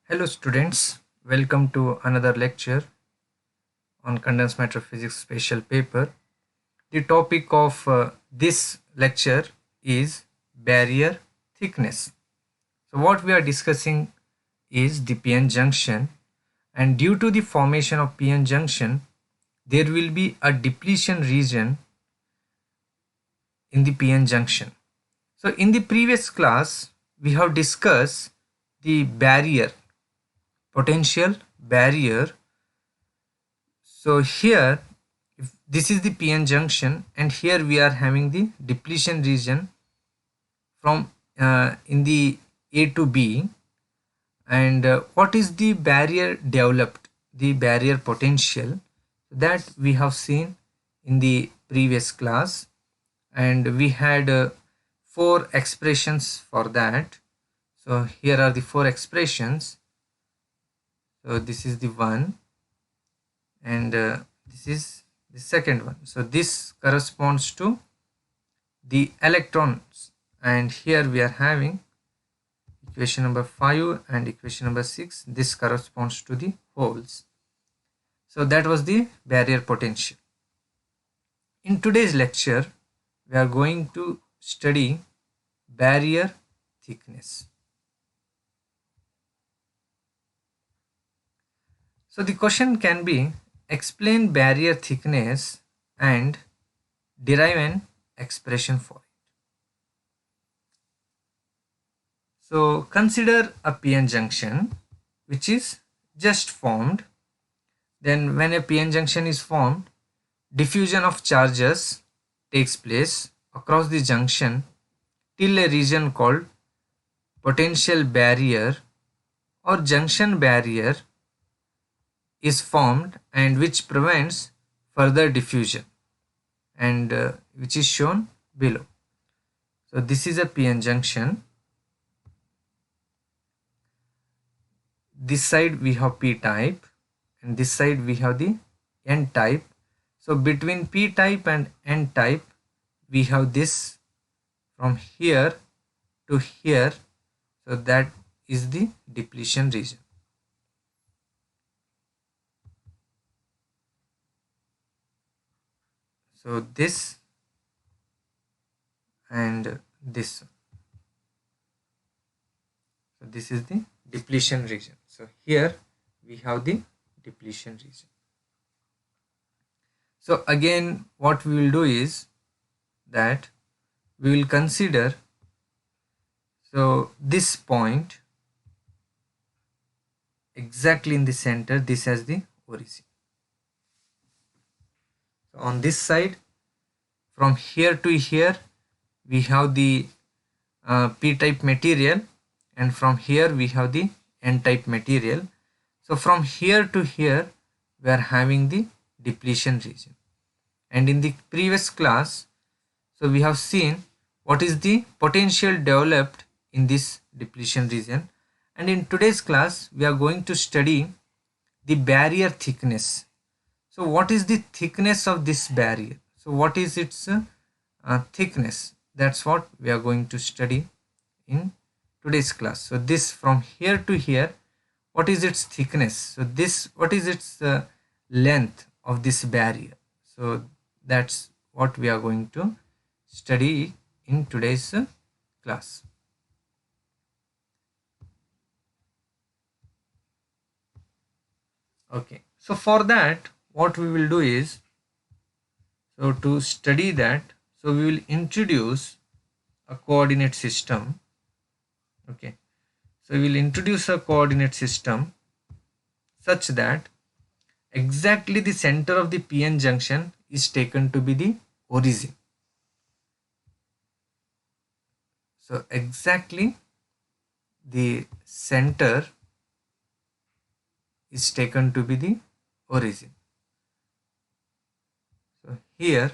Hello students, welcome to another lecture on condensed matter physics special paper. The topic of this lecture is barrier thickness. So what we are discussing is the PN junction, and due to the formation of PN junction there will be a depletion region in the PN junction. So in the previous class we have discussed the barrier, potential barrier. So here, if this is the PN junction, and here we are having the depletion region from in the A to B. And what is the barrier developed? The barrier potential that we have seen in the previous class, and we had four expressions for that. So here are the four expressions. So this is the one, and this is the second one. So this corresponds to the electrons, and here we are having equation number 5 and equation number 6. This corresponds to the holes. So that was the barrier potential. In today's lecture we are going to study barrier thickness. So the question can be, explain barrier thickness and derive an expression for it. So consider a PN junction which is just formed. Then when a PN junction is formed, diffusion of charges takes place across the junction till a region called potential barrier or junction barrier is formed, and which prevents further diffusion, and which is shown below. So this is a PN junction. This side we have P type and this side we have the N type. So between P type and N type we have this from here to here. So that is the depletion region. So this and this. So this is the depletion region. So here we have the depletion region. So again what we will do is that we will consider this point exactly in the center. This has the origin. So on this side, from here to here we have the p-type material, and from here we have the n-type material. So from here to here we are having the depletion region. And in the previous class, so we have seen what is the potential developed in this depletion region, and in today's class we are going to study the barrier thickness. So what is the thickness of this barrier? So what is its thickness? That's what we are going to study in today's class. So this from here to here, what is its thickness? So this, what is its length of this barrier? So that's what we are going to study in today's class. Okay, so for that what we will do is, so to study that, so we will introduce a coordinate system. Okay, so we will introduce a coordinate system such that exactly the center of the PN junction is taken to be the origin. So exactly the center is taken to be the origin. So here,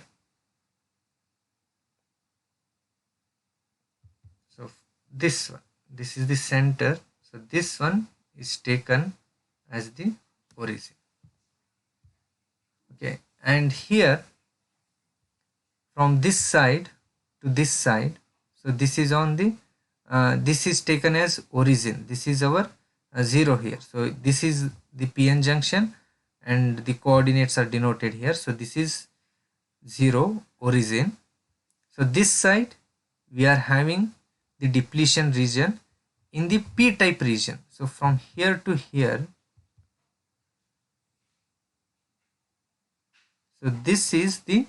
so this one, this is the center. So this one is taken as the origin. Okay, and here from this side to this side, so this is on the this is taken as origin. This is our 0 here. So this is the PN junction and the coordinates are denoted here. So this is 0 origin. So this side we are having the depletion region in the p-type region. So from here to here, so this is the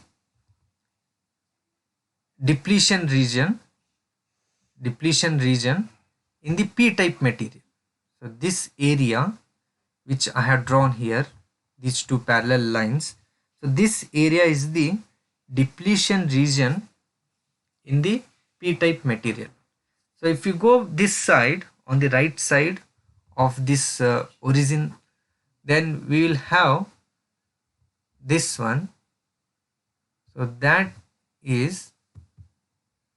depletion region in the p-type material. So this area which I have drawn here, these two parallel lines, so this area is the depletion region in the p-type material. So if you go this side, on the right side of this origin, then we will have this one. So that is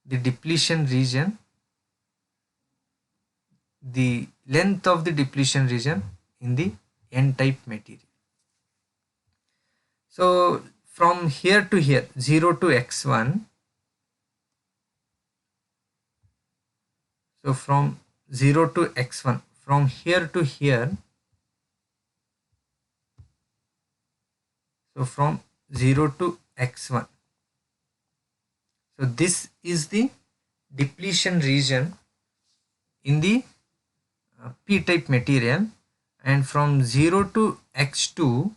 the depletion region, the length of the depletion region in the n-type material. So from here to here, 0 to x1, so from 0 to x1, from here to here, so from 0 to x1, so this is the depletion region in the p-type material, and from 0 to x2, so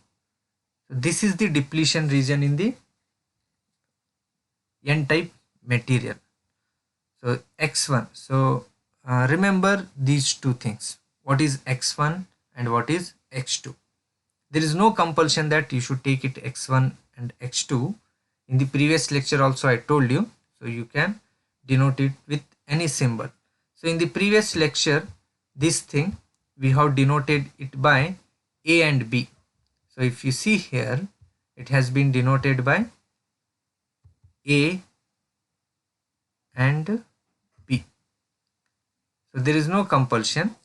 this is the depletion region in the n-type material. So x1, so remember these two things, what is x1 and what is x2. There is no compulsion that you should take it x1 and x2. In the previous lecture also I told you, so you can denote it with any symbol. So in the previous lecture, this thing we have denoted it by A and B. So if you see here, it has been denoted by A and B. So there is no compulsion.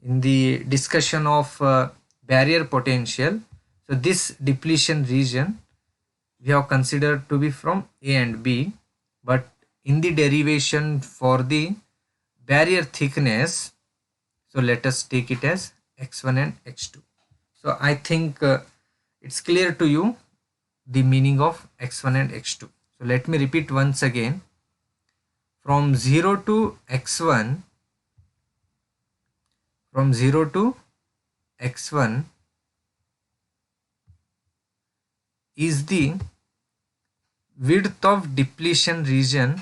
In the discussion of barrier potential, so this depletion region we have considered to be from A and B, but in the derivation for the barrier thickness, so let us take it as x1 and x2. So I think it's clear to you the meaning of x1 and x2. So let me repeat once again. From 0 to x1, from 0 to x1 is the width of depletion region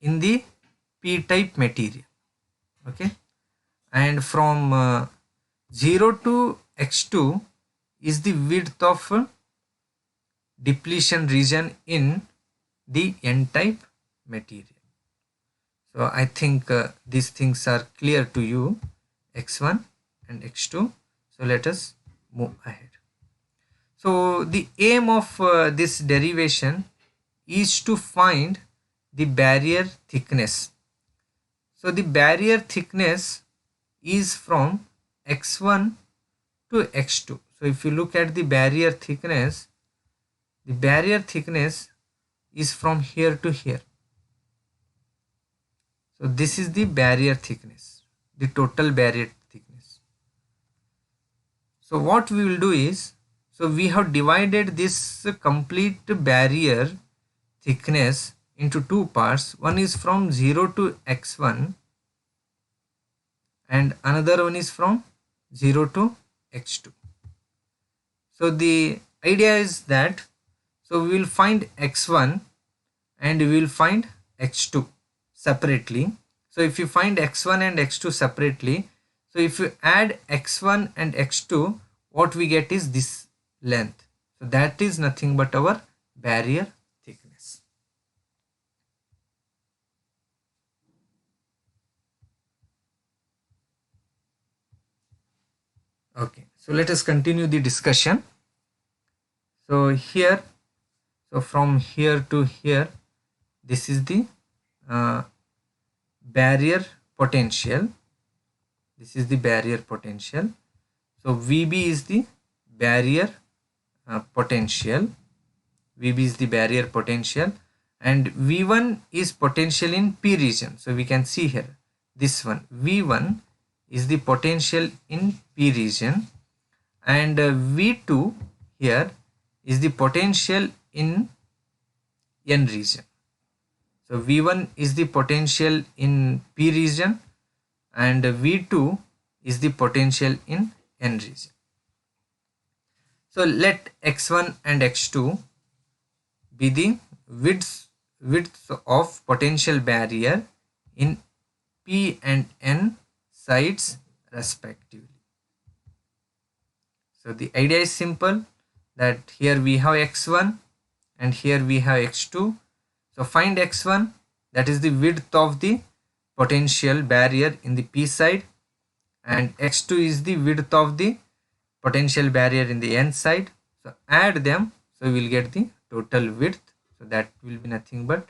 in the p-type material, okay, and from 0 to x2 is the width of depletion region in the n-type material. So I think these things are clear to you, x1 and x2. So let us move ahead. So the aim of this derivation is to find the barrier thickness. So the barrier thickness is from x1 to x2. So if you look at the barrier thickness is from here to here. So this is the barrier thickness, the total barrier thickness. So what we will do is, so we have divided this complete barrier thickness into two parts. One is from 0 to x1 and another one is from 0 to x2. So the idea is that, so we will find x1 and we will find x2 separately. So if you find x1 and x2 separately, so if you add x1 and x2, what we get is this length. So that is nothing but our barrier thickness. Okay, so let us continue the discussion. So here, so from here to here, this is the barrier potential. This is the barrier potential. So VB is the barrier potential. VB is the barrier potential, and V1 is potential in P region. So we can see here this one, V1 is the potential in P region, and V2 here is the potential in N region. So V1 is the potential in P region and V2 is the potential in N region. So let x1 and x2 be the widths of potential barrier in P and N sides respectively. So the idea is simple, that here we have x1 and here we have x2. So find x1, that is the width of the potential barrier in the P side, and x2 is the width of the potential barrier in the N side. So add them, so we will get the total width. So that will be nothing but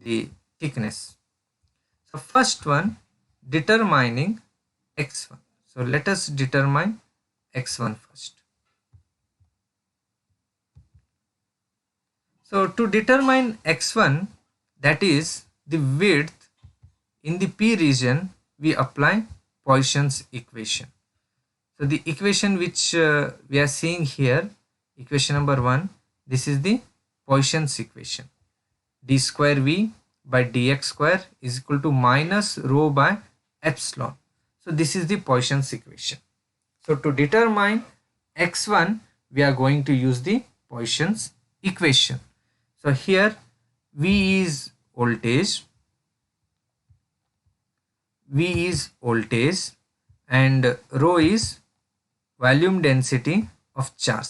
the thickness. So first one, determining x1. So let us determine x1 first. So to determine x1, that is the width in the P region, we apply Poisson's equation. So the equation which we are seeing here, equation number 1, this is the Poisson's equation. D square V by dx square is equal to minus rho by epsilon. So this is the Poisson's equation. So to determine x1, we are going to use the Poisson's equation. So here V is voltage, and rho is volume density of charge.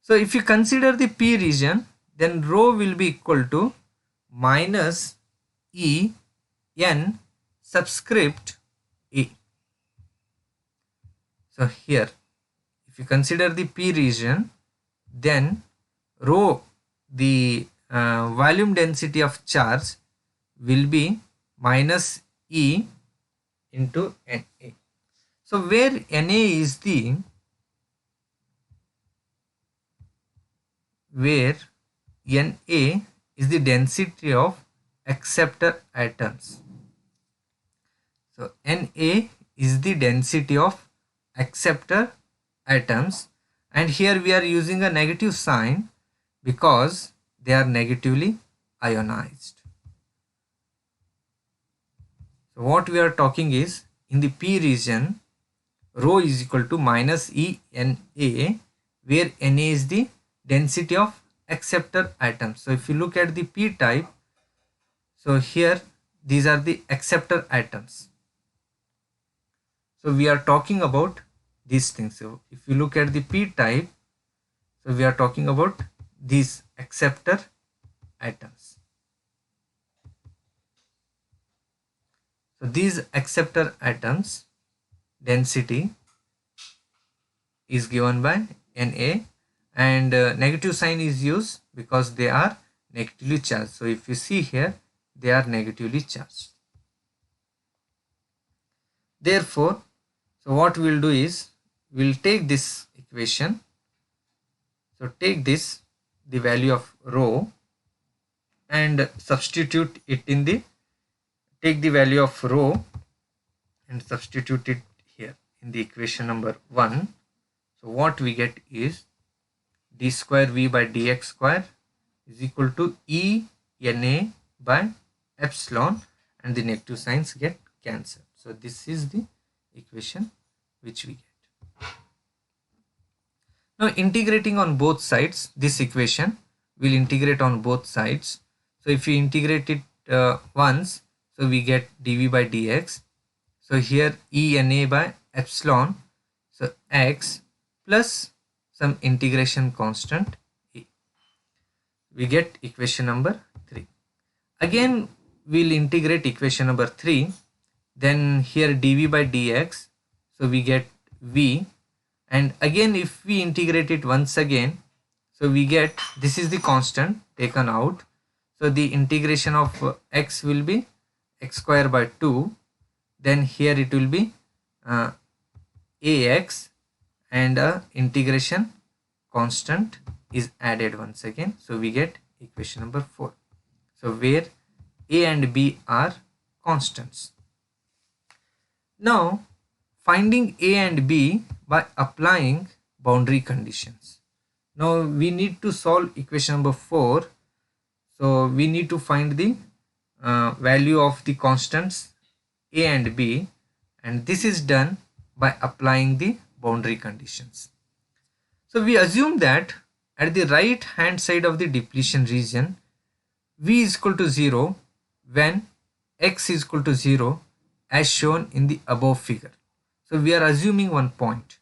So if you consider the P region, then rho will be equal to minus E n subscript A. So here, if you consider the P region, then rho, the volume density of charge, will be minus E into Na. So where Na is the density of acceptor atoms. So Na is the density of acceptor atoms, and here we are using a negative sign because they are negatively ionized. So what we are talking is, in the P region, rho is equal to minus ENA, where Na is the density of acceptor atoms. So if you look at the P type, so here these are the acceptor atoms. So we are talking about these things. So if you look at the P type, so we are talking about these acceptor atoms. So these acceptor atoms density is given by Na, and negative sign is used because they are negatively charged. So if you see here, they are negatively charged. Therefore, so what we will do is, we will take this equation. So take this, the value of rho, and substitute it in the, take the value of rho and substitute it here in the equation number 1. So what we get is d square V by dx square is equal to E Na by epsilon, and the negative signs get cancelled. So this is the equation which we get. Now integrating on both sides, this equation will integrate on both sides. So if you integrate it once, so we get dV by dx. So here ENA by epsilon, so x plus some integration constant A. We get equation number 3. Again we'll integrate equation number 3. Then here dV by dx, so we get V, and again if we integrate it once again, so we get, this is the constant taken out, so the integration of x will be x square by 2, then here it will be ax, and integration constant is added once again, so we get equation number 4. So where a and b are constants. Now finding a and b by applying boundary conditions. Now we need to solve equation number 4. So we need to find the value of the constants a and b, and this is done by applying the boundary conditions. So we assume that at the right hand side of the depletion region, v is equal to 0 when x is equal to 0 as shown in the above figure. So we are assuming one point.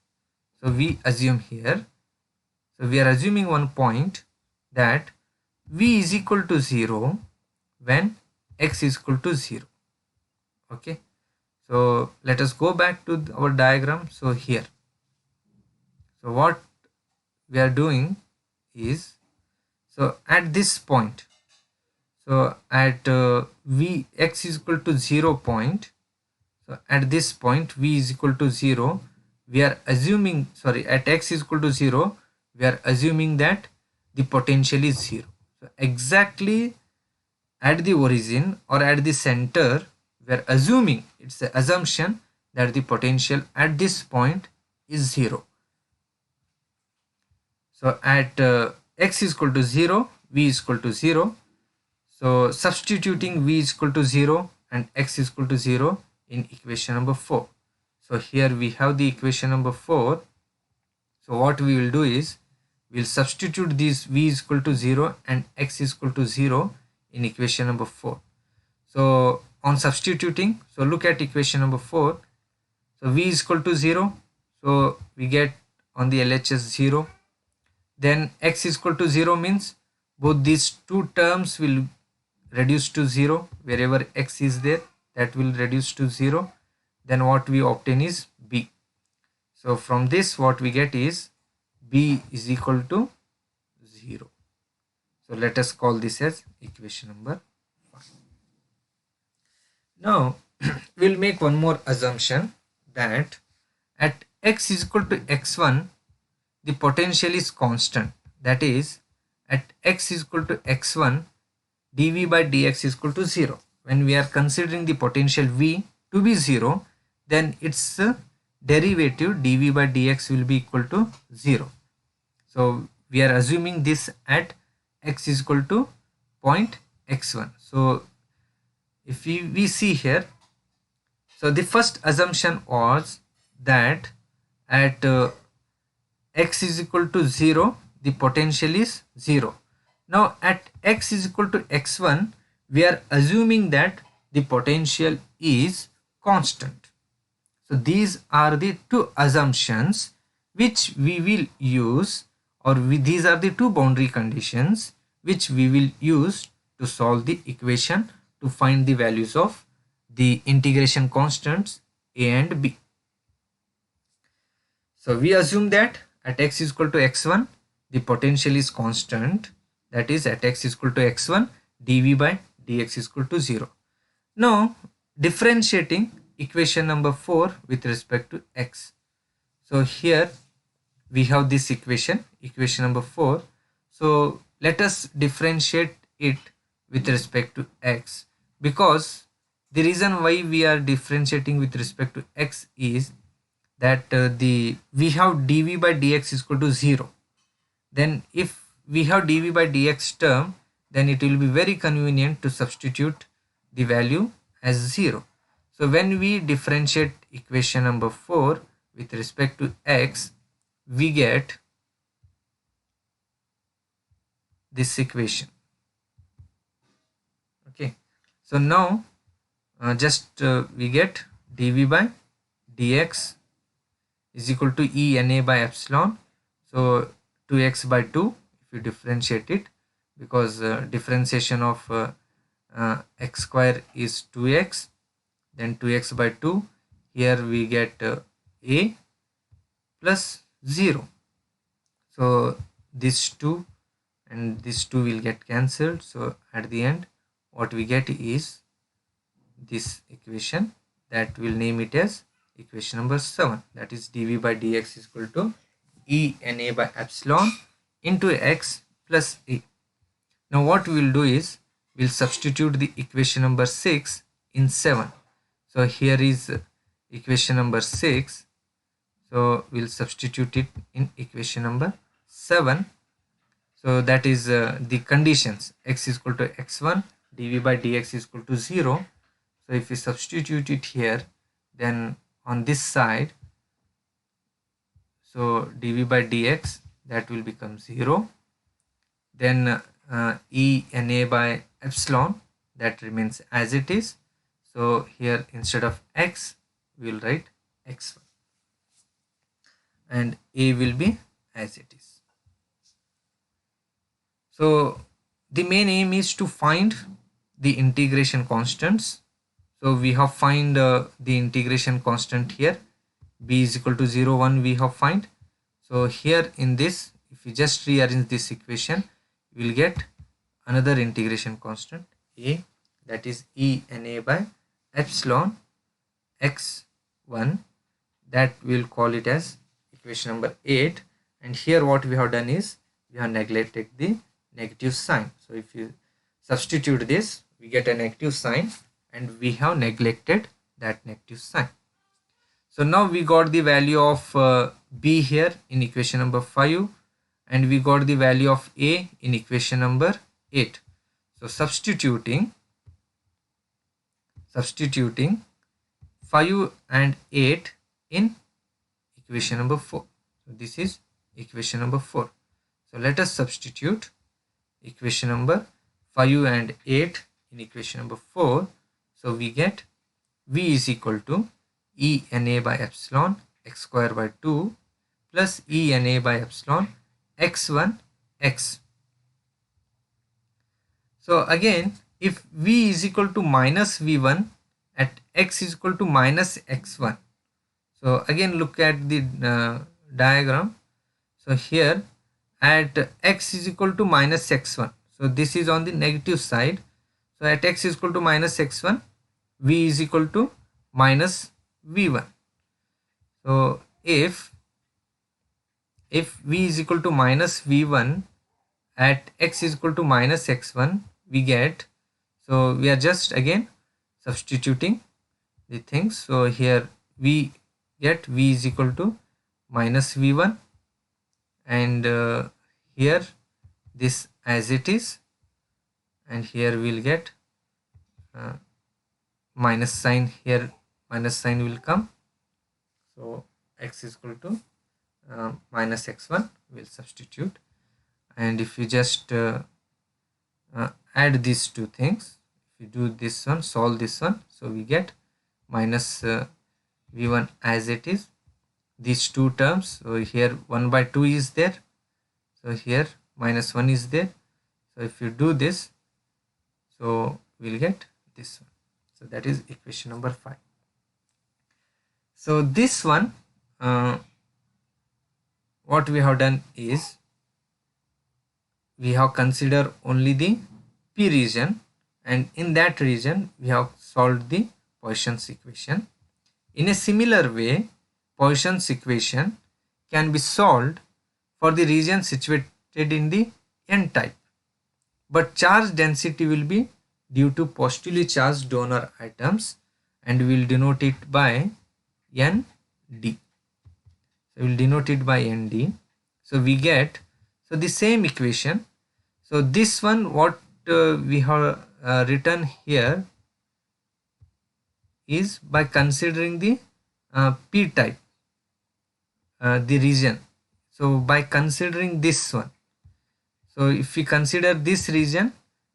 So we assume here, so we are assuming one point that v is equal to 0 when x is equal to 0. Okay, so let us go back to our diagram. So here, so what we are doing is, so at this point, so at v x is equal to 0 point, so at this point v is equal to 0, we are assuming, sorry, at x is equal to 0, we are assuming that the potential is 0. So exactly at the origin or at the center, we are assuming, it's the assumption that the potential at this point is 0. So at x is equal to 0, v is equal to 0. So substituting v is equal to 0 and x is equal to 0 in equation number 4. So here we have the equation number 4. So what we will do is, we will substitute this v is equal to 0 and x is equal to 0 in equation number 4. So on substituting, so look at equation number 4. So v is equal to 0. So we get on the LHS 0. Then x is equal to 0 means both these two terms will reduce to 0. Wherever x is there, that will reduce to 0. Then what we obtain is b. So from this what we get is b is equal to 0. So let us call this as equation number 5. Now we'll make one more assumption that at x is equal to x1, the potential is constant. That is, at x is equal to x1, dv by dx is equal to 0. When we are considering the potential v to be 0, then its derivative dv by dx will be equal to 0. So we are assuming this at x is equal to point x1. So if we see here, so the first assumption was that at x is equal to 0, the potential is 0. Now at x is equal to x1, we are assuming that the potential is constant. So these are the two assumptions which we will use, or these are the two boundary conditions which we will use to solve the equation to find the values of the integration constants a and b. So we assume that at x is equal to x1, the potential is constant. That is, at x is equal to x1, dv by dx is equal to 0. Now differentiating equation number 4 with respect to x. So here we have this equation number 4. So let us differentiate it with respect to x, because the reason why we are differentiating with respect to x is that we have dv by dx is equal to 0. Then if we have dv by dx term, then it will be very convenient to substitute the value as 0. So when we differentiate equation number 4 with respect to x, we get this equation. Okay, so now we get dv by dx is equal to E Na by epsilon. So 2x by 2 if you differentiate it, because differentiation of x square is 2x, then 2x by 2, here we get a plus 0. So this 2 and this 2 will get cancelled. So at the end what we get is this equation, that will name it as equation number 7. That is dv by dx is equal to E Na by epsilon into x plus a. Now what we will do is, we will substitute the equation number 6 in 7. So here is equation number 6. So we'll substitute it in equation number 7. So that is the conditions: x is equal to x1, dv by dx is equal to 0. So if we substitute it here, then on this side, so dv by dx, that will become 0. Then e na by epsilon, that remains as it is. So here instead of x, we will write x1, and a will be as it is. So the main aim is to find the integration constants. So we have find the integration constant here, b is equal to 0, 1 we have find. So here in this, if we just rearrange this equation, we will get another integration constant a, that is e na by epsilon x1, that we will call it as equation number 8. And here what we have done is we have neglected the negative sign. So if you substitute this, we get a negative sign, and we have neglected that negative sign. So now we got the value of b here in equation number 5, and we got the value of a in equation number 8. So substituting 5 and 8 in equation number 4. So this is equation number 4. So let us substitute equation number 5 and 8 in equation number 4. So we get v is equal to e na by epsilon x square by 2 plus e na by epsilon x1 x. So again, if v is equal to minus v1 at x is equal to minus x1, so again look at the diagram. So here at x is equal to minus x1, so this is on the negative side. So at x is equal to minus x1, v is equal to minus v1. So if v is equal to minus v1 at x is equal to minus x1, we get, so we are just again substituting the things. So here we get v is equal to minus v1, and here this as it is, and here we'll get minus sign. Here minus sign will come. So x is equal to minus x1, we'll substitute. And if you just add these two things, if you do this one, solve this one, so we get minus v1 as it is, these two terms. So here 1 by 2 is there, so here minus 1 is there. So if you do this, so we'll get this one. So that is equation number 5. So this one, what we have done is we have considered only the p region, and in that region we have solved the Poisson's equation. In a similar way, Poisson's equation can be solved for the region situated in the n type, but charge density will be due to positively charged donor atoms, and we will denote it by nd. So we will denote it by nd. So we get, so the same equation. So this one, what we have written here is by considering the p type, the region. So by considering this one, so if we consider this region,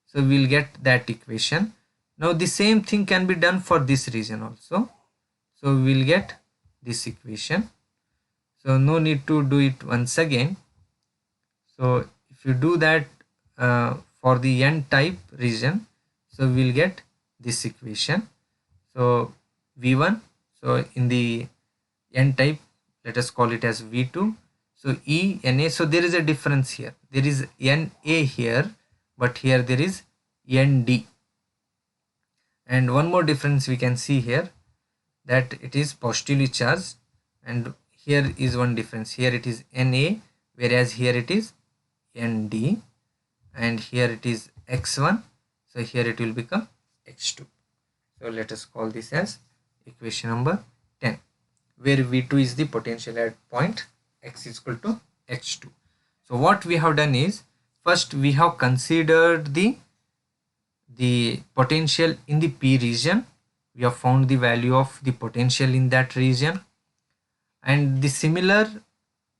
so we will get that equation. Now the same thing can be done for this region also. So we will get this equation. So no need to do it once again. So if you do that for the n type region, so we will get this equation. So v1, so in the n type, let us call it as v2. So e na, so there is a difference here. There is na here, but here there is nd. And one more difference we can see here, that it is positively charged, and here is one difference. Here it is na, whereas here it is nd, and here it is x1, so here it will become x2. So let us call this as equation number 10. where V2 is the potential at point x is equal to x2. So what we have done is, first we have considered the potential in the P region. We have found the value of the potential in that region, and the similar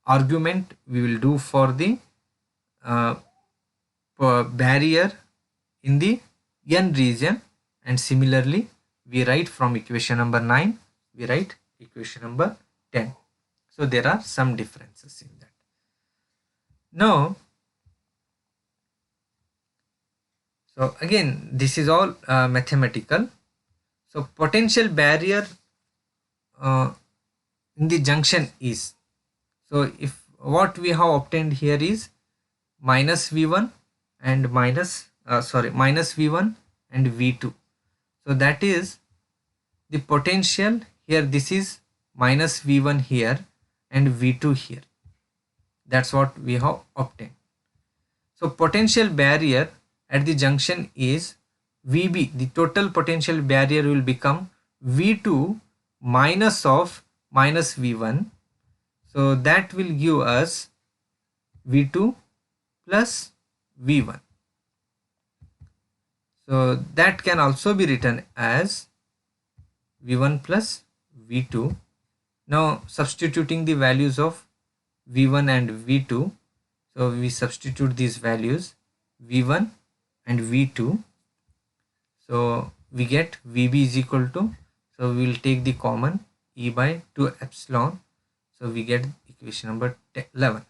argument we will do for the uh, barrier in the N region, and similarly we write from equation number 9 we write equation number 10. So there are some differences in that. Now, so again this is all mathematical. So potential barrier uh, in the junction is, so if what we have obtained here is minus V1 and minus V1 and V2. So that is the potential here, this is minus V1 here and V2 here. That's what we have obtained. So potential barrier at the junction is VB. The total potential barrier will become V2 minus of minus V1. So that will give us V2 plus V1. So that can also be written as V1 plus V2. Now substituting the values of V1 and V2, so we substitute these values V1 and V2. So we get VB is equal to, so we will take the common E by 2 epsilon. So we get equation number 11.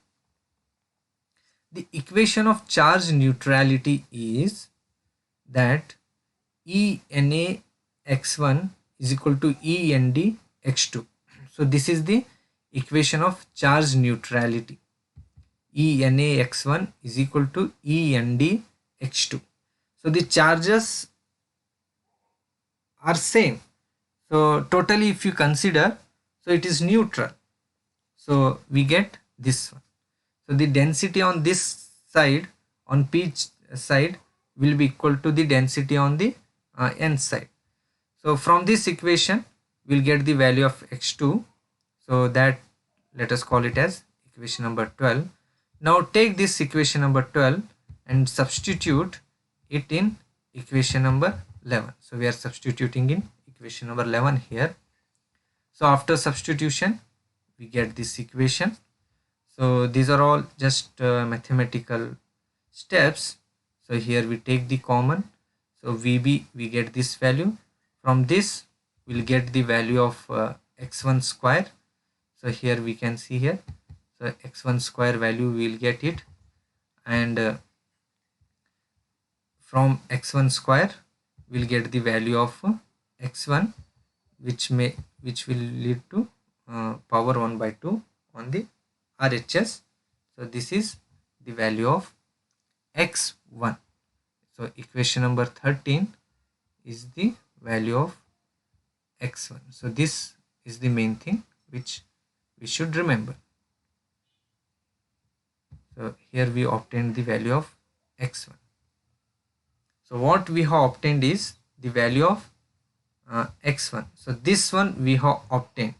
The equation of charge neutrality is that ENA x1 is equal to END x2. So this is the equation of charge neutrality. ENA x1 is equal to END x2. So the charges are same. So totally if you consider, so it is neutral. So we get this one. So the density on this side, on P side, will be equal to the density on the N side. So from this equation we'll get the value of x2. So that, let us call it as equation number 12. Now take this equation number 12 and substitute it in equation number 11. So we are substituting in equation number 11 here. So after substitution we get this equation. So these are all just mathematical steps. So here we take the common. So VB, we get this value. From this we'll get the value of x1 square. So here we can see here, so x1 square value we will get it, and from x1 square we'll get the value of x1, which will lead to power 1 by 2 on the RHS. So this is the value of x1. So equation number 13 is the value of x1. So this is the main thing which we should remember. So here we obtained the value of x1. So what we have obtained is the value of x1. So this one we have obtained.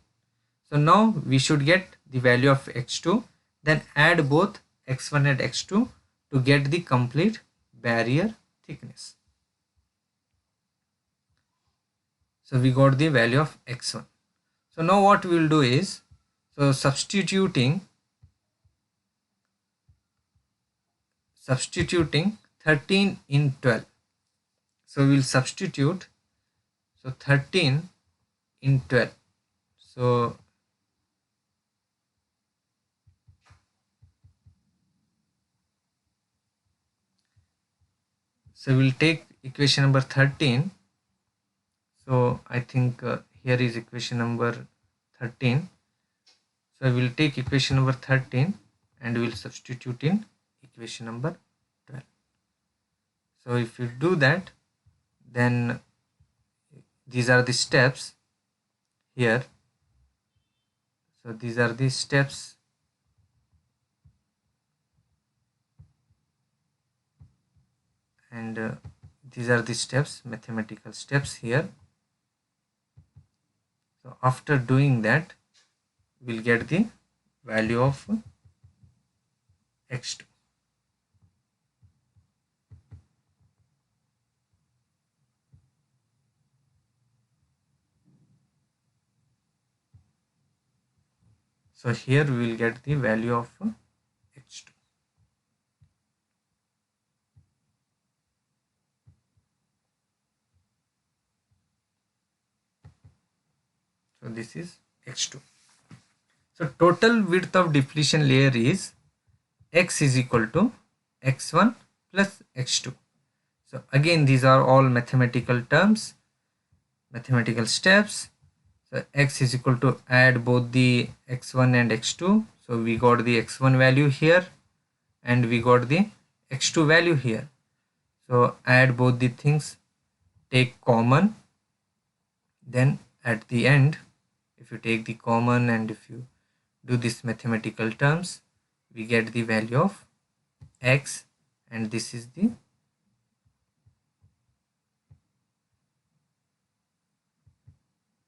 So now we should get the value of x2, then add both x1 and x2 to get the complete barrier thickness. So we got the value of x1. So now what we will do is, so substituting 13 in 12. So we will substitute, so 13 in 12. So we'll take equation number 13. So I think here is equation number 13. So we'll take equation number 13 and we'll substitute in equation number 12. So if you do that, then these are the steps here. So these are the steps, and these are the steps, mathematical steps here. So after doing that, we'll get the value of x2. So here we will get the value of x2. So this is x2. So total width of depletion layer is x is equal to x1 plus x2. So again, these are all mathematical terms, mathematical steps. So x is equal to add both the x1 and x2. So we got the x1 value here and we got the x2 value here. So add both the things, take common, then at the end, if you take the common and if you do this mathematical terms, we get the value of x, and this is the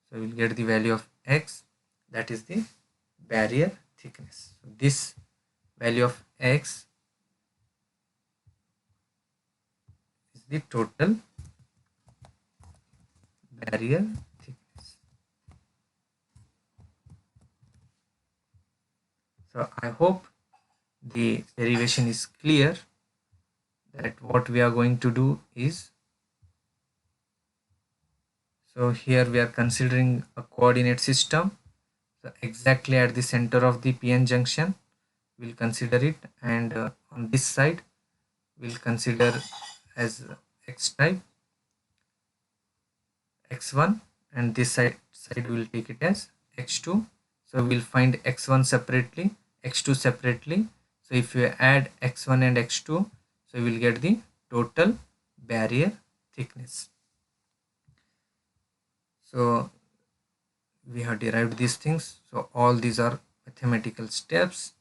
so we'll get the value of x, that is the barrier thickness. So this value of x is the total barrier thickness. So I hope the derivation is clear, that what we are going to do is, so here we are considering a coordinate system. So exactly at the center of the PN junction we'll consider it, and on this side we'll consider as x type x1, and this side we'll take it as x2. So we'll find x1 separately, x2 separately. So if you add x1 and x2, so we'll get the total barrier thickness. So we have derived these things. So all these are mathematical steps.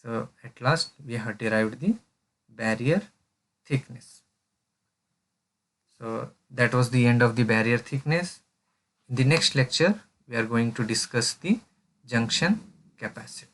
So at last we have derived the barrier thickness. So that was the end of the barrier thickness. In the next lecture, we are going to discuss the junction capacity.